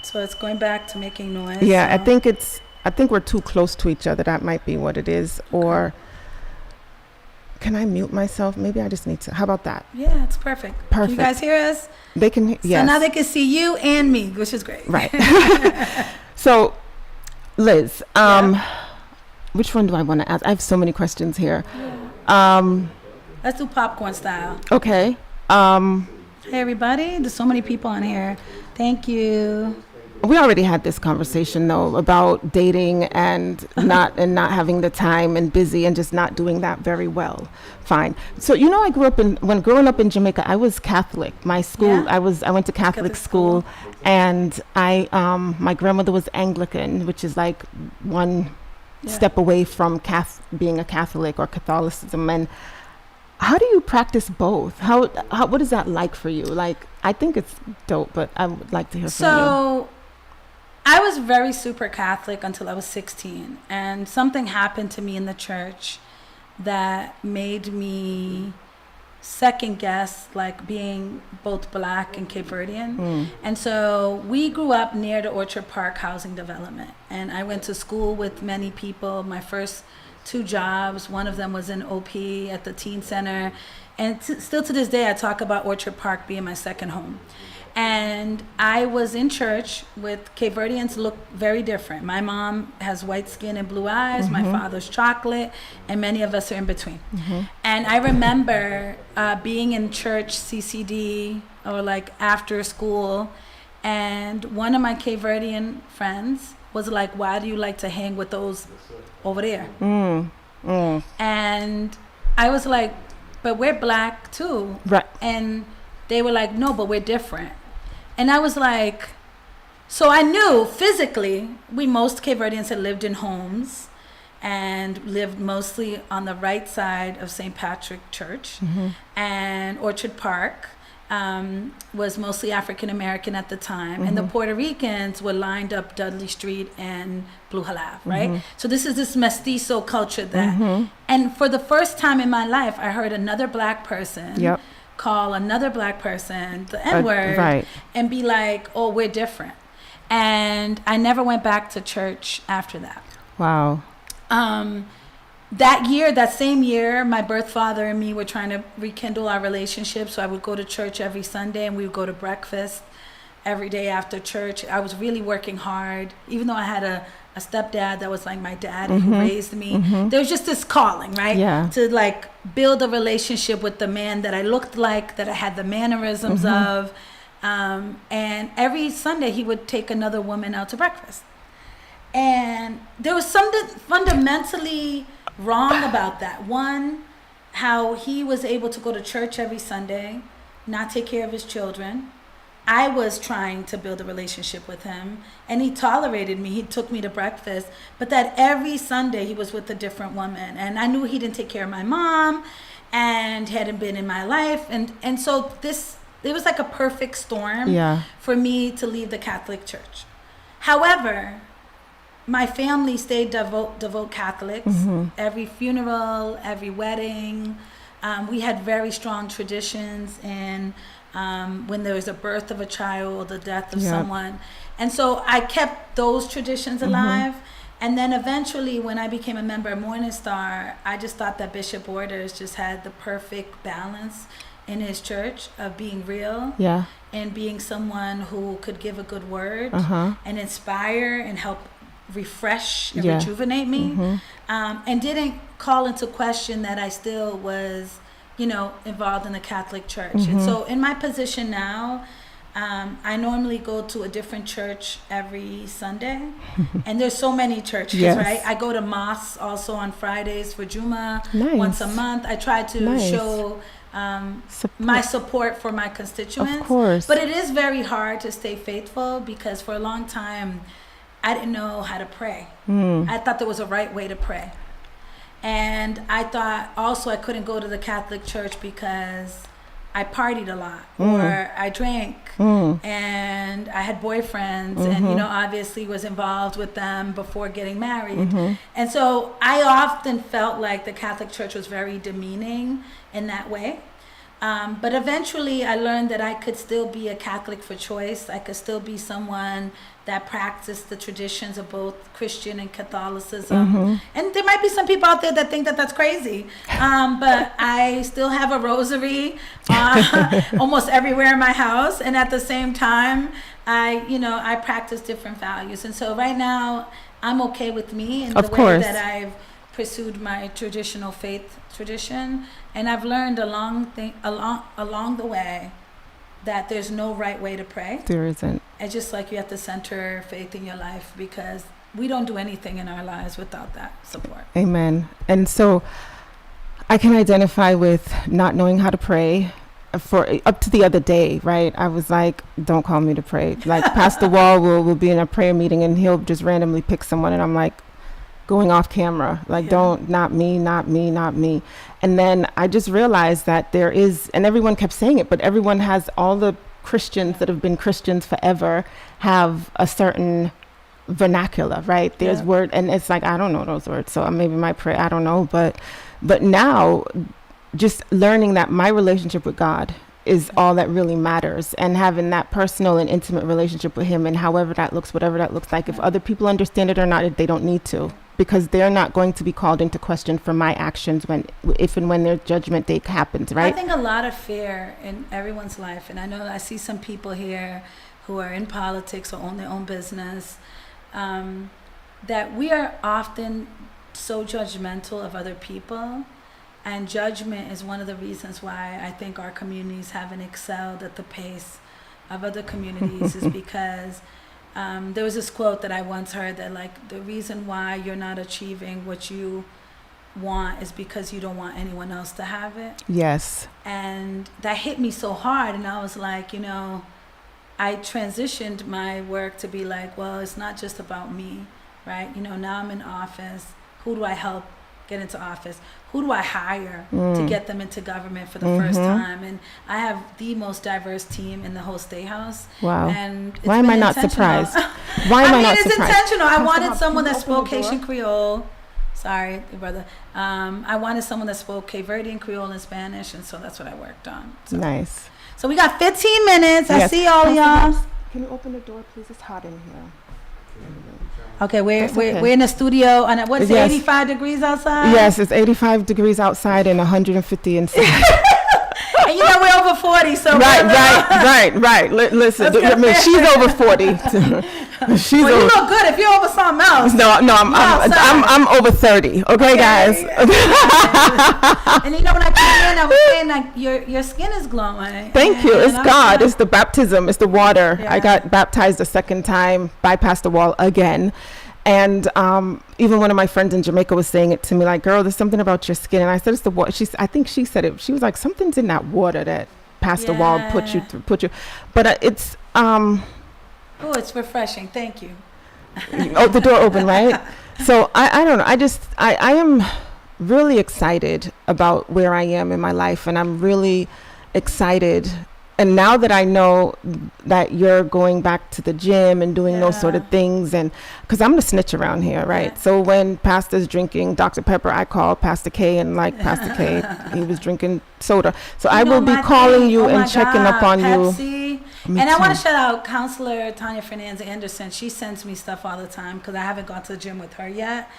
So it's going back to making noise. Yeah, so. I think we're too close to each other. That might be what it is. Okay. Or can I mute myself? Maybe I just need to. How about that? Yeah, it's perfect. Can you guys hear us? They can. Yes. So now they can see you and me, which is great. Right. So, Liz, which one do I want to ask? I have so many questions here. Yeah. Let's do popcorn style. Okay. Hey, everybody. There's so many people on here. Thank you. we already had this conversation though about dating and not having the time and busy and just not doing that very well. Fine. So I grew up when growing up in Jamaica, I was Catholic. My school, Yeah. I went to Catholic school, and my grandmother was Anglican, which is like one step away from being a Catholic or Catholicism. And how do you practice both? How what is that like for you? Like, I think it's dope, but I would like to hear from you. So I was very super Catholic until I was 16, and something happened to me in the church that made me second guess like being both Black and Cape Verdean. And so we grew up near the Orchard Park housing development, and I went to school with many people. My first 2 jobs, one of them was in OP at the teen center, and still to this day I talk about Orchard Park being my second home. And I was in church with Cape Verdeans look very different. My mom has white skin and blue eyes. My father's chocolate, and many of us are in between. And I remember being in church CCD or like after school, and one of my Cape Verdean friends was like, "Why do you like to hang with those over there?" And I was like, "But we're Black too." Right. And they were like, "No, but we're different." And I was like, so I knew physically most Cape Verdeans had lived in homes and lived mostly on the right side of St. Patrick Church. And Orchard Park was mostly African American at the time. And the Puerto Ricans were lined up Dudley Street and Blue Halav, right? So this is this mestizo culture that, and for the first time in my life, I heard another Black person call another Black person the N-word, right, and be like, "Oh, we're different." And I never went back to church after that. Wow. That same year, my birth father and me were trying to rekindle our relationship. So I would go to church every Sunday, and we would go to breakfast every day after church. I was really working hard, even though I had a stepdad that was like my dad who raised me. There was just this calling, right? Yeah. To like build a relationship with the man that I looked like, that I had the mannerisms of. And every Sunday he would take another woman out to breakfast. And there was something fundamentally wrong about that. One, how he was able to go to church every Sunday, not take care of his children. I was trying to build a relationship with him, and he tolerated me. He took me to breakfast, but that every Sunday he was with a different woman. And I knew he didn't take care of my mom and hadn't been in my life. And so it was like a perfect storm for me to leave the Catholic Church. However, my family stayed devout Catholics. Every funeral, every wedding, we had very strong traditions, and when there was a birth of a child, the death of someone. And so I kept those traditions alive. And then eventually, when I became a member of Morning Star, I just thought that Bishop Borders just had the perfect balance in his church of being real and being someone who could give a good word and inspire and help refresh and rejuvenate me, and didn't call into question that I still was involved in the Catholic Church. And so in my position now, I normally go to a different church every Sunday, and there's so many churches, right? I go to mosques also on Fridays for Juma once a month. I try to show my support for my constituents. Of course. But it is very hard to stay faithful, because for a long time I didn't know how to pray. I thought there was a right way to pray. And I thought also I couldn't go to the Catholic Church because I partied a lot, or I drank, and I had boyfriends, and obviously was involved with them before getting married. And so I often felt like the Catholic Church was very demeaning in that way. But eventually I learned that I could still be a Catholic for choice. I could still be someone that practiced the traditions of both Christian and Catholicism. And there might be some people out there that think that that's crazy. But I still have a rosary almost everywhere in my house. And at the same time, I practice different values. And so right now I'm okay with me and the way that I've pursued my traditional faith tradition. And I've learned along the way that there's no right way to pray. There isn't. it's just like you have to center faith in your life, because we don't do anything in our lives without that support. Amen. And so I can identify with not knowing how to pray. For up to the other day, right? I was like, don't call me to pray. Like Pastor Wall will be in a prayer meeting and he'll just randomly pick someone, and I'm like going off camera, like, don't, not me. And then I just realized that there is, and everyone kept saying it, but everyone has, all the Christians that have been Christians forever have a certain vernacular, right? There's word, and it's like, I don't know those words, so maybe my prayer, I don't know, but now just learning that my relationship with God is all that really matters, and having that personal and intimate relationship with him, and however that looks, whatever that looks like, if other people understand it or not, they don't need to, because they're not going to be called into question for my actions if and when their judgment day happens, right? I think a lot of fear in everyone's life, and I know I see some people here who are in politics or own their own business, that we are often so judgmental of other people. And judgment is one of the reasons why I think our communities haven't excelled at the pace of other communities is because there was this quote that I once heard that, like, the reason why you're not achieving what you want is because you don't want anyone else to have it. Yes. And that hit me so hard. And I was like, I transitioned my work to be like, well, it's not just about me, right? Now I'm in office. Who do I help get into office? Who do I hire to get them into government for the first time? And I have the most diverse team in the whole State House. Wow. And it's why am I not surprised? Why am I not surprised? It's intentional. I wanted someone that spoke Haitian Creole. Sorry, brother. I wanted someone that spoke Cape Verdean Creole and Spanish, and so that's what I worked on. So. Nice. So we got 15 minutes. Yes. I see all y'all. Can you open the door, please? It's hot in here. Okay, we're in the studio, and what's it, 85 degrees outside? Yes, it's 85 degrees outside and 150 inside. And we're over 40, so right. Listen, she's over 40. She's well, you look good if you're over something else. No, I'm over 30. Okay, guys. And when I came in, I was saying, like, your skin is glowing. Thank you. It's God. It's the baptism. It's the water. Yeah. I got baptized a second time by Pastor Wall again. And even one of my friends in Jamaica was saying it to me, like, girl, there's something about your skin. And I said, it's the water. I think she said it. She was like, something's in that water that Pastor Wall put you through. But it's... oh, it's refreshing. Thank you. Oh, the door open, right? So I don't know. I am really excited about where I am in my life. And I'm really excited. And now that I know that you're going back to the gym and doing those sort of things, and because I'm the snitch around here, right? Yeah. So when Pastor's drinking Dr. Pepper, I call Pastor K, and like Pastor K, he was drinking soda. So I will be calling you and checking up on Pepsi. And I want to shout out Counselor Tanya Fernandez Anderson. She sends me stuff all the time because I haven't gone to the gym with her yet.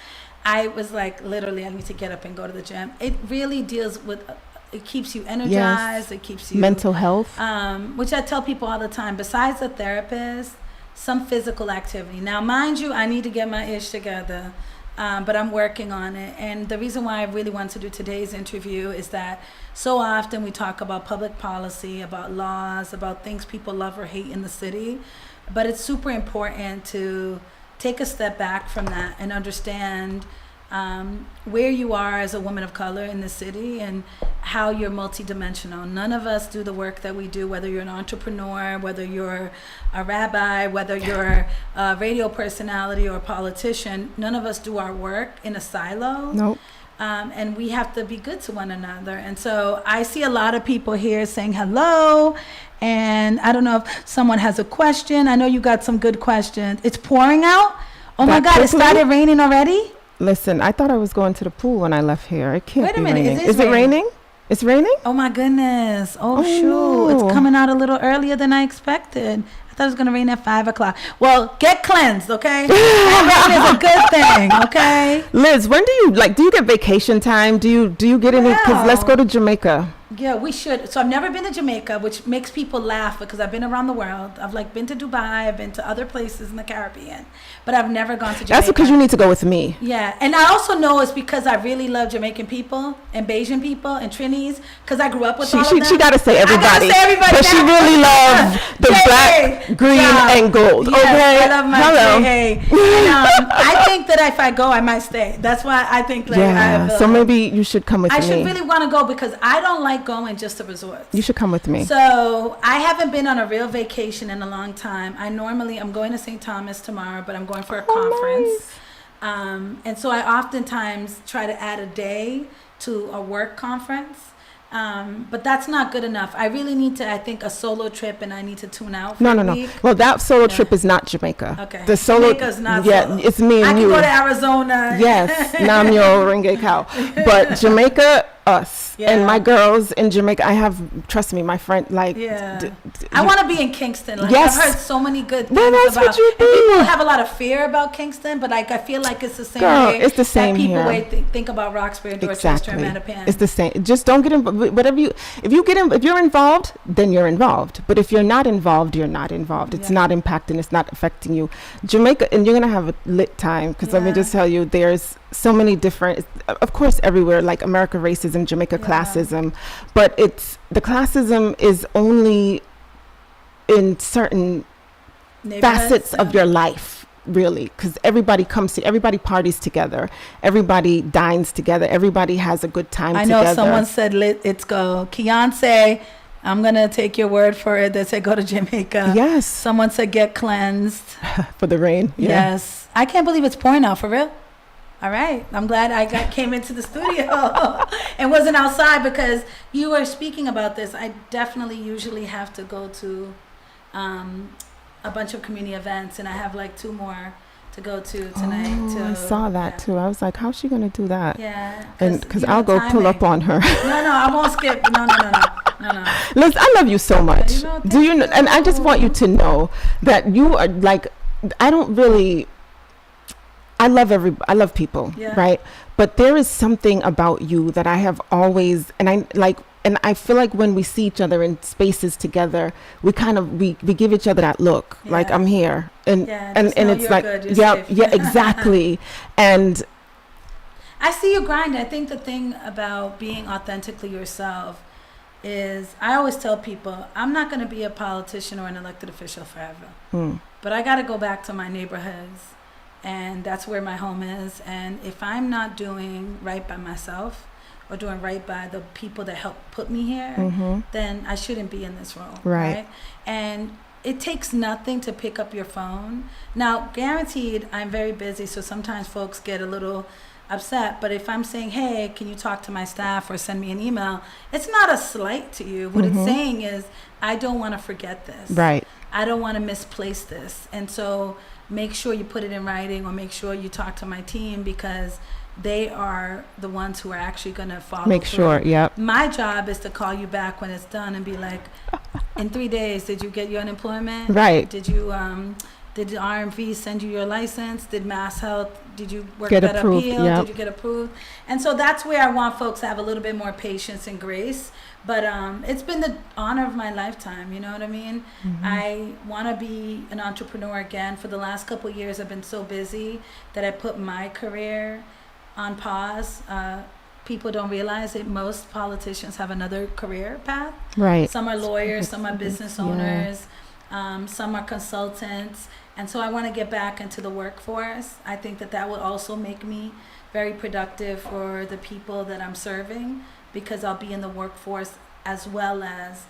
I was like, literally, I need to get up and go to the gym. It really deals with... It keeps you energized. Yes. It keeps you... Mental health. Which I tell people all the time. Besides a therapist, some physical activity. Now, mind you, I need to get my ish together, but I'm working on it. And the reason why I really want to do today's interview is that so often we talk about public policy, about laws, about things people love or hate in the city. But it's super important to take a step back from that and understand where you are as a woman of color in the city and how you're multidimensional. None of us do the work that we do, whether you're an entrepreneur, whether you're a rabbi, whether you're a radio personality or a politician. None of us do our work in a silo. Nope. And we have to be good to one another. And so I see a lot of people here saying hello. And I don't know if someone has a question. I know you got some good questions. It's pouring out. Oh my God, it started raining already? Listen, I thought I was going to the pool when I left here. It can't be raining. Is it raining? It's raining? Oh my goodness. Oh shoot. No. It's coming out a little earlier than I expected. I thought it was going to rain at 5 o'clock. Well, get cleansed, okay? Rain is a good thing, okay? Liz, when do you get vacation time? Do you get any? Because let's go to Jamaica. Yeah, we should. So I've never been to Jamaica, which makes people laugh because I've been around the world. I've like been to Dubai, I've been to other places in the Caribbean, but I've never gone to Jamaica. That's because you need to go with me. Yeah, and I also know it's because I really love Jamaican people and Bajan people and Trinis because I grew up with all of them. She got to say everybody. I gotta say everybody. But she really loves the black, green, and gold. Yes, okay? I love my Hello. hey. And, I think that if I go, I might stay. That's why I think like so maybe you should come with me. I should really want to go because I don't like going just to resorts. You should come with me. So I haven't been on a real vacation in a long time. I'm going to St. Thomas tomorrow, but I'm going for a conference. Nice. And so I oftentimes try to add a day to a work conference. But that's not good enough. I really need to, I think, a solo trip, and I need to tune out for a week. Well, that solo trip is not Jamaica. Okay. The solo, Jamaica's not solo. It's me and you. I can go to Arizona. Yes, Namyo Renge Cow. But Jamaica, us. Yeah. And my girls in Jamaica, trust me, my friend, like. Yeah. I want to be in Kingston. Like, yes. I've heard so many good things that's about what you do. And people have a lot of fear about Kingston, but like I feel like it's the same way. It's the same that people here. think about Roxbury, Dorchester, and Mattapan. It's the same. Just don't get involved. If you're involved, then you're involved. But if you're not involved, you're not involved. It's not impacting. It's not affecting you. Jamaica, and you're gonna have a lit time because let me just tell you, there's so many different. Of course, everywhere, like America racism, Jamaica classism, but the classism is only in certain facets of your life, really, because everybody parties together, everybody dines together, everybody has a good time together. I know someone said it's go. Keon say, I'm gonna take your word for it. They said go to Jamaica. Yes. Someone said get cleansed for the rain. Yeah. Yes. I can't believe it's pouring out for real. All right. I'm glad I came into the studio and wasn't outside because you were speaking about this. I definitely usually have to go to a bunch of community events, and I have like 2 more to go to tonight. I saw that too. I was like, how's she going to do that? Yeah. And because I'll go pull up on her. No, I won't skip. No. Listen, I love you so much. Do you know? And I just want you to know that you are like, I love people, right? But there is something about you that I have always, and I feel like when we see each other in spaces together, we kind of we give each other that look, like I'm here, and it's like exactly. And I see you grind. I think the thing about being authentically yourself is, I always tell people, I'm not going to be a politician or an elected official forever, but I got to go back to my neighborhoods. And that's where my home is. And if I'm not doing right by myself or doing right by the people that helped put me here, then I shouldn't be in this role. Right. And it takes nothing to pick up your phone. Now, guaranteed, I'm very busy, so sometimes folks get a little upset. But if I'm saying, hey, can you talk to my staff or send me an email, it's not a slight to you. What it's saying is, I don't want to forget this. Right. I don't want to misplace this. And so make sure you put it in writing, or make sure you talk to my team, because they are the ones who are actually going to follow Make through. sure, yep. My job is to call you back when it's done and be like, in 3 days, did you get your unemployment? Right. Did you, did the RMV send you your license? Did Mass Health, did you work Get that approved, appeal? yep. Did you get approved? And so that's where I want folks to have a little bit more patience and grace. But it's been the honor of my lifetime, you know what I mean? I want to be an entrepreneur again. For the last couple of years, I've been so busy that I put my career on pause. People don't realize that most politicians have another career path. Right. Some are lawyers, some are business owners, some are consultants. And so I want to get back into the workforce. I think that will also make me very productive for the people that I'm serving, because I'll be in the workforce as well as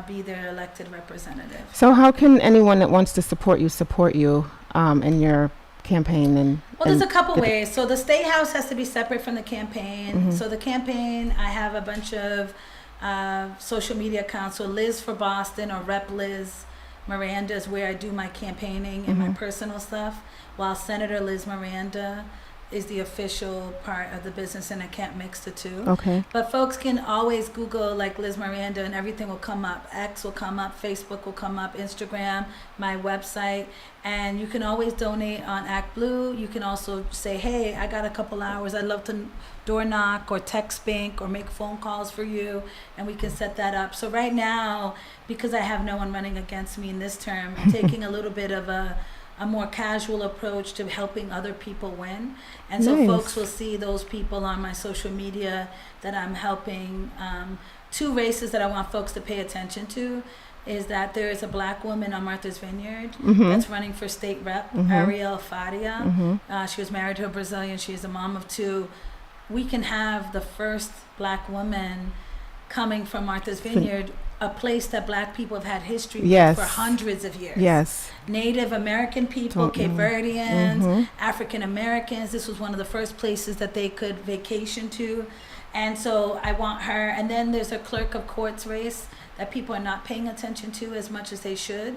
be their elected representative. So how can anyone that wants to support you in your campaign? Well, there's a couple ways. So the State House has to be separate from the campaign. So the campaign, I have a bunch of social media accounts. So Liz for Boston, or Rep Liz Miranda, is where I do my campaigning and my personal stuff, while Senator Liz Miranda is the official part of the business, and I can't mix the two. Okay. But folks can always Google like Liz Miranda, and everything will come up. X will come up, Facebook will come up, Instagram, my website, and you can always donate on Act Blue. You can also say, hey, I got a couple hours. I'd love to door knock or text bank or make phone calls for you, and we can set that up. So right now, because I have no one running against me in this term, I'm taking a little bit of a more casual approach to helping other people win. And so Nice. folks will see those people on my social media that I'm helping. Two races that I want folks to pay attention to is that there is a black woman on Martha's Vineyard that's running for state rep, Ariel Faria. She was married to a Brazilian. She is a mom of two. We can have the first black woman coming from Martha's Vineyard, a place that black people have had history Yes. with for hundreds of years. Yes. Native American people, Totally. Cape Verdeans, African Americans. This was one of the first places that they could vacation to. And so I want her. And then there's a clerk of courts race that people are not paying attention to as much as they should.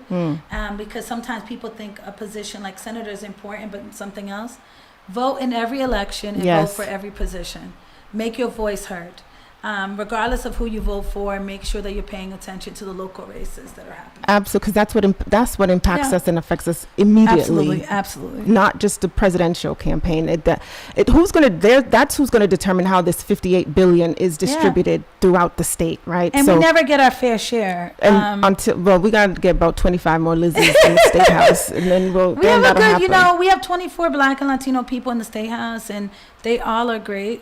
Because sometimes people think a position like senator is important, but something else. Vote in every election and Yes. vote for every position. Make your voice heard. Regardless of who you vote for, make sure that you're paying attention to the local races that are happening. Absolutely, because that's what impacts Yeah. us and affects us immediately. Absolutely, absolutely. Not just the presidential campaign. That's who's gonna determine how this 58 billion is distributed throughout the state, right? And we never get our fair share. And we gotta get about 25 more Lizzies in the state house, and then We have a that'll good, happen. we have 24 Black and Latino people in the state house, and they all are great.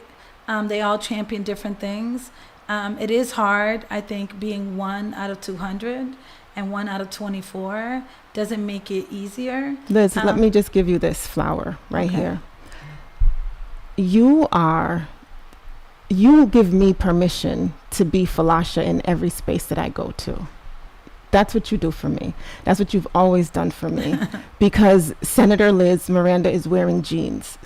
They all champion different things. It is hard, I think, being 1 out of 200 and 1 out of 24 doesn't make it easier. Liz, let me just give you this flower right Okay. here. You give me permission to be Falasha in every space that I go to. That's what you do for me. That's what you've always done for me. Because Senator Liz Miranda is wearing jeans.